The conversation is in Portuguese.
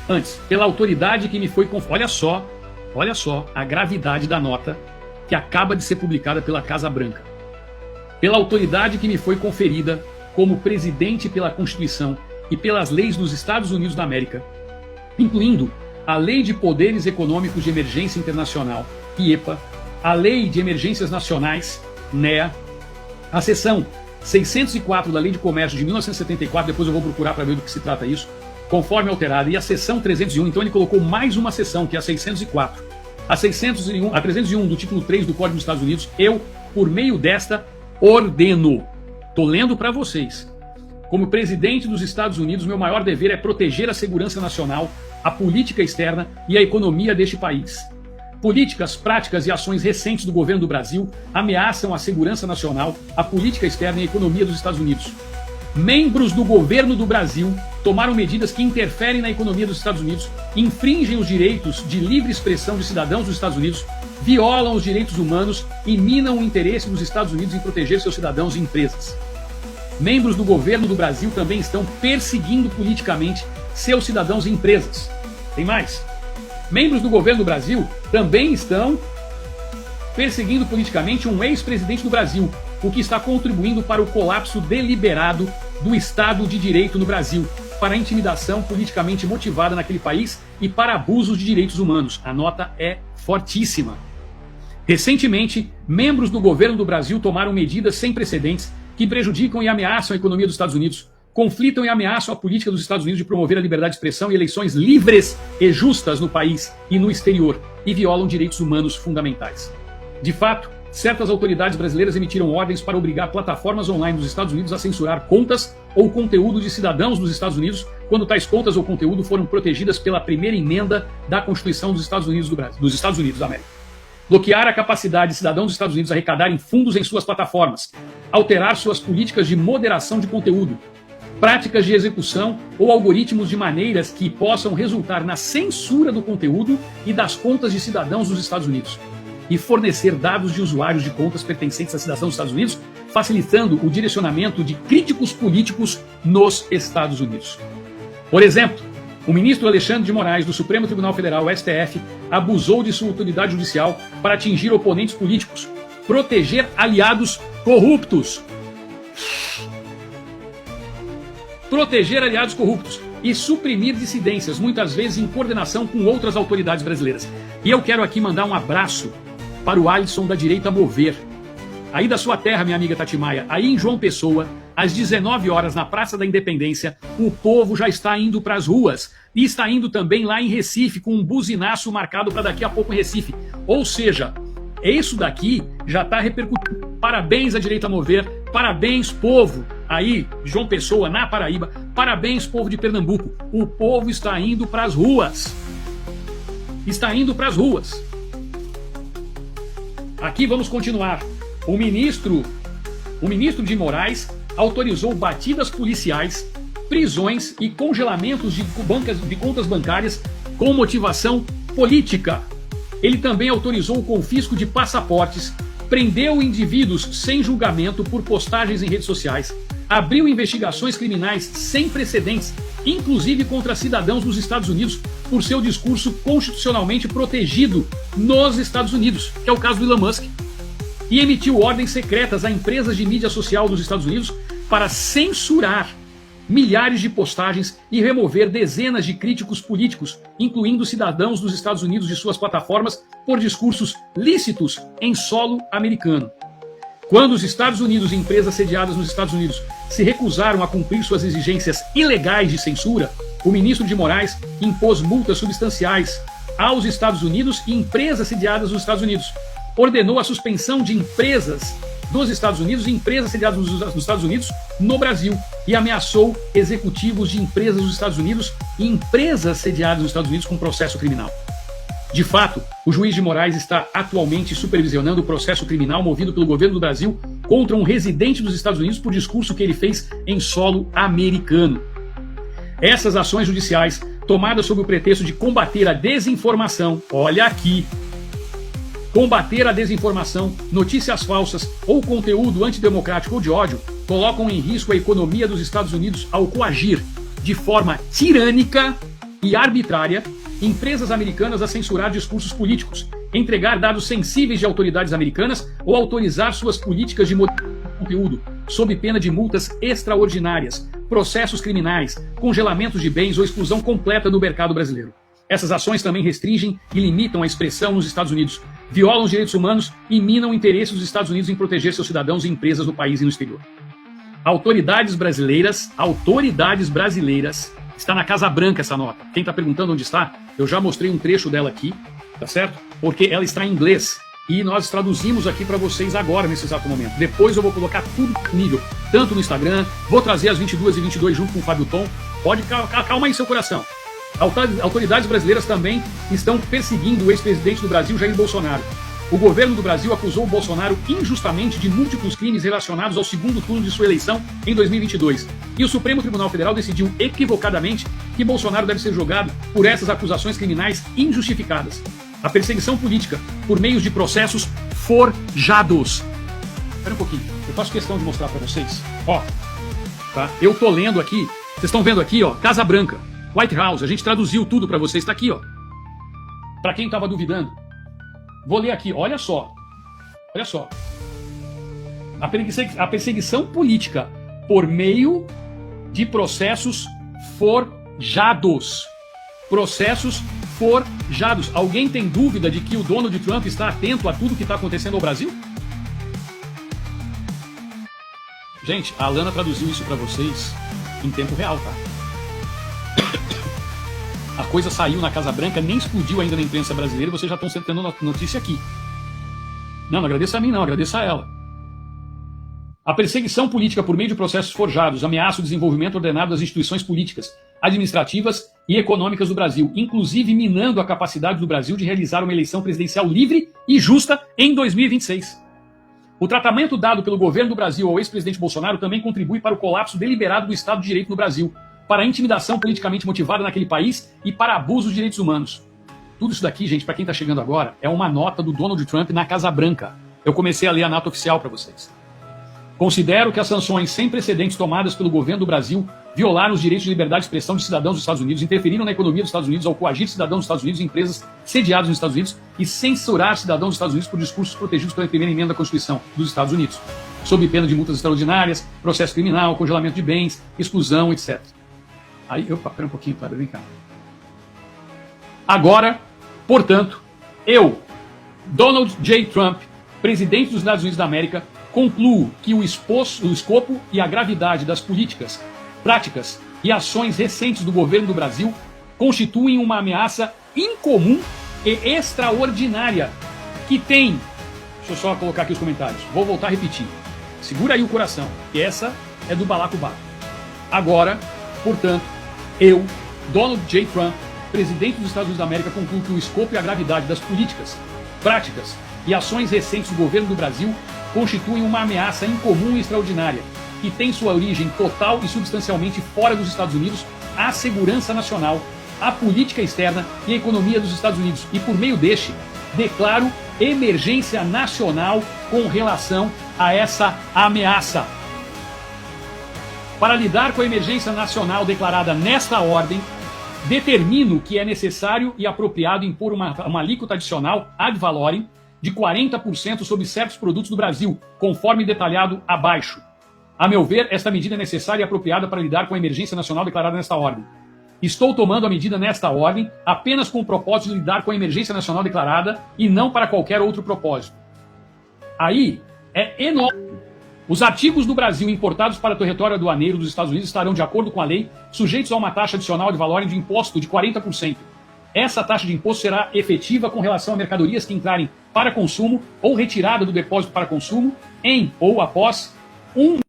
Antes, pela autoridade que me foi conferida. Olha só a gravidade da nota que acaba de ser publicada pela Casa Branca. Pela autoridade que me foi conferida como presidente pela Constituição e pelas leis dos Estados Unidos da América, incluindo a Lei de Poderes Econômicos de Emergência Internacional, IEPA, a Lei de Emergências Nacionais, NEA, a seção 604 da Lei de Comércio de 1974, depois eu vou procurar para ver do que se trata isso, conforme alterada, e a seção 301, então ele colocou mais uma seção, que é a 604. A 301 do título 3 do Código dos Estados Unidos, eu, por meio desta, ordeno. Estou lendo para vocês. Como presidente dos Estados Unidos, meu maior dever é proteger a segurança nacional, a política externa e a economia deste país. Políticas, práticas e ações recentes do governo do Brasil ameaçam a segurança nacional, a política externa e a economia dos Estados Unidos. Membros do governo do Brasil tomaram medidas que interferem na economia dos Estados Unidos, infringem os direitos de livre expressão de cidadãos dos Estados Unidos, violam os direitos humanos e minam o interesse dos Estados Unidos em proteger seus cidadãos e empresas. Membros do governo do Brasil também estão perseguindo politicamente seus cidadãos e empresas. Tem mais. Membros do governo do Brasil também estão perseguindo politicamente um ex-presidente do Brasil, o que está contribuindo para o colapso deliberado do Estado de Direito no Brasil, para a intimidação politicamente motivada naquele país e para abusos de direitos humanos. A nota é fortíssima. Recentemente, membros do governo do Brasil tomaram medidas sem precedentes que prejudicam e ameaçam a economia dos Estados Unidos, conflitam e ameaçam a política dos Estados Unidos de promover a liberdade de expressão e eleições livres e justas no país e no exterior, e violam direitos humanos fundamentais. De fato, certas autoridades brasileiras emitiram ordens para obrigar plataformas online dos Estados Unidos a censurar contas ou conteúdo de cidadãos dos Estados Unidos quando tais contas ou conteúdo foram protegidas pela primeira emenda da Constituição dos Estados Unidos dos Estados Unidos da América. Bloquear a capacidade de cidadãos dos Estados Unidos arrecadarem fundos em suas plataformas, alterar suas políticas de moderação de conteúdo, práticas de execução ou algoritmos de maneiras que possam resultar na censura do conteúdo e das contas de cidadãos dos Estados Unidos, e fornecer dados de usuários de contas pertencentes a cidadãos dos Estados Unidos, facilitando o direcionamento de críticos políticos nos Estados Unidos. Por exemplo, o ministro Alexandre de Moraes, do Supremo Tribunal Federal, STF, abusou de sua autoridade judicial para atingir oponentes políticos, proteger aliados corruptos. E suprimir dissidências, muitas vezes em coordenação com outras autoridades brasileiras. E eu quero aqui mandar um abraço para o Alisson da Direita Mover, aí da sua terra, minha amiga Tati Maia, aí em João Pessoa, às 19 horas, na Praça da Independência, o povo já está indo para as ruas. E está indo também lá em Recife, com um buzinaço marcado para daqui a pouco em Recife. Ou seja, isso daqui já está repercutindo. Parabéns à Direita Mover, parabéns, povo, aí, João Pessoa, na Paraíba, parabéns, povo de Pernambuco. O povo está indo para as ruas. Está indo para as ruas. Aqui vamos continuar. O ministro de Moraes autorizou batidas policiais, prisões e congelamentos de contas bancárias com motivação política. Ele também autorizou o confisco de passaportes, prendeu indivíduos sem julgamento por postagens em redes sociais, abriu investigações criminais sem precedentes, inclusive contra cidadãos dos Estados Unidos, por seu discurso constitucionalmente protegido nos Estados Unidos, que é o caso do Elon Musk, e emitiu ordens secretas a empresas de mídia social dos Estados Unidos para censurar milhares de postagens e remover dezenas de críticos políticos, incluindo cidadãos dos Estados Unidos de suas plataformas, por discursos lícitos em solo americano. Quando os Estados Unidos e empresas sediadas nos Estados Unidos se recusaram a cumprir suas exigências ilegais de censura, o ministro de Moraes impôs multas substanciais aos Estados Unidos e empresas sediadas nos Estados Unidos. Ordenou a suspensão de empresas dos Estados Unidos e empresas sediadas nos Estados Unidos no Brasil e ameaçou executivos de empresas dos Estados Unidos e empresas sediadas nos Estados Unidos com processo criminal. De fato, o juiz de Moraes está atualmente supervisionando o processo criminal movido pelo governo do Brasil contra um residente dos Estados Unidos por discurso que ele fez em solo americano. Essas ações judiciais, tomadas sob o pretexto de combater a desinformação, olha aqui, combater a desinformação, notícias falsas ou conteúdo antidemocrático ou de ódio, colocam em risco a economia dos Estados Unidos ao coagir, de forma tirânica, e arbitrária empresas americanas a censurar discursos políticos, entregar dados sensíveis de autoridades americanas ou autorizar suas políticas de conteúdo, sob pena de multas extraordinárias, processos criminais, congelamentos de bens ou exclusão completa do mercado brasileiro. Essas ações também restringem e limitam a expressão nos Estados Unidos, violam os direitos humanos e minam o interesse dos Estados Unidos em proteger seus cidadãos e empresas no país e no exterior. Autoridades brasileiras, está na Casa Branca essa nota. Quem está perguntando onde está, eu já mostrei um trecho dela aqui, tá certo? Porque ela está em inglês e nós traduzimos aqui para vocês agora, nesse exato momento. Depois eu vou colocar tudo disponível, tanto no Instagram, vou trazer às 22h22 junto com o Fábio Tom. Pode calma aí seu coração. Autoridades brasileiras também estão perseguindo o ex-presidente do Brasil, Jair Bolsonaro. O governo do Brasil acusou o Bolsonaro injustamente de múltiplos crimes relacionados ao segundo turno de sua eleição em 2022. E o Supremo Tribunal Federal decidiu equivocadamente que Bolsonaro deve ser julgado por essas acusações criminais injustificadas. A perseguição política por meios de processos forjados. Espera um pouquinho, eu faço questão de mostrar para vocês. Ó, tá? Eu tô lendo aqui, vocês estão vendo aqui, ó, Casa Branca, White House, a gente traduziu tudo para vocês, tá aqui, ó. Para quem estava duvidando. Vou ler aqui, olha só. Olha só. A perseguição política por meio de processos forjados. Processos forjados. Alguém tem dúvida de que o Donald Trump está atento a tudo que está acontecendo no Brasil? Gente, a Alana traduziu isso para vocês em tempo real, tá? A coisa saiu na Casa Branca, nem explodiu ainda na imprensa brasileira, vocês já estão tendo notícia aqui. Não agradeça a mim não, agradeça a ela. A perseguição política por meio de processos forjados ameaça o desenvolvimento ordenado das instituições políticas, administrativas e econômicas do Brasil, inclusive minando a capacidade do Brasil de realizar uma eleição presidencial livre e justa em 2026. O tratamento dado pelo governo do Brasil ao ex-presidente Bolsonaro também contribui para o colapso deliberado do Estado de Direito no Brasil, para a intimidação politicamente motivada naquele país e para abuso dos direitos humanos. Tudo isso daqui, gente, para quem está chegando agora, é uma nota do Donald Trump na Casa Branca. Eu comecei a ler a nota oficial para vocês. Considero que as sanções sem precedentes tomadas pelo governo do Brasil violaram os direitos de liberdade de expressão de cidadãos dos Estados Unidos, interferiram na economia dos Estados Unidos ao coagir cidadãos dos Estados Unidos e empresas sediadas nos Estados Unidos e censurar cidadãos dos Estados Unidos por discursos protegidos pela primeira emenda da Constituição dos Estados Unidos, sob pena de multas extraordinárias, processo criminal, congelamento de bens, exclusão, etc. Aí, opa, pera um pouquinho, para vem cá. Agora, portanto, eu, Donald J. Trump, presidente dos Estados Unidos da América, concluo que o escopo e a gravidade das políticas, práticas e ações recentes do governo do Brasil constituem uma ameaça incomum e extraordinária que tem... Deixa eu só colocar aqui os comentários. Vou voltar a repetir. Segura aí o coração, que essa é do balacobaco. Agora, portanto, eu, Donald J. Trump, presidente dos Estados Unidos da América, concluo que o escopo e a gravidade das políticas, práticas e ações recentes do governo do Brasil constituem uma ameaça incomum e extraordinária, que tem sua origem total e substancialmente fora dos Estados Unidos, à segurança nacional, à política externa e à economia dos Estados Unidos. E por meio deste, declaro emergência nacional com relação a essa ameaça. Para lidar com a emergência nacional declarada nesta ordem, determino que é necessário e apropriado impor uma alíquota adicional ad valorem de 40% sobre certos produtos do Brasil, conforme detalhado abaixo. A meu ver, esta medida é necessária e apropriada para lidar com a emergência nacional declarada nesta ordem. Estou tomando a medida nesta ordem apenas com o propósito de lidar com a emergência nacional declarada e não para qualquer outro propósito. Aí é enorme. Os artigos do Brasil importados para o território aduaneiro dos Estados Unidos estarão, de acordo com a lei, sujeitos a uma taxa adicional de valor de imposto de 40%. Essa taxa de imposto será efetiva com relação a mercadorias que entrarem para consumo ou retirada do depósito para consumo em ou após 1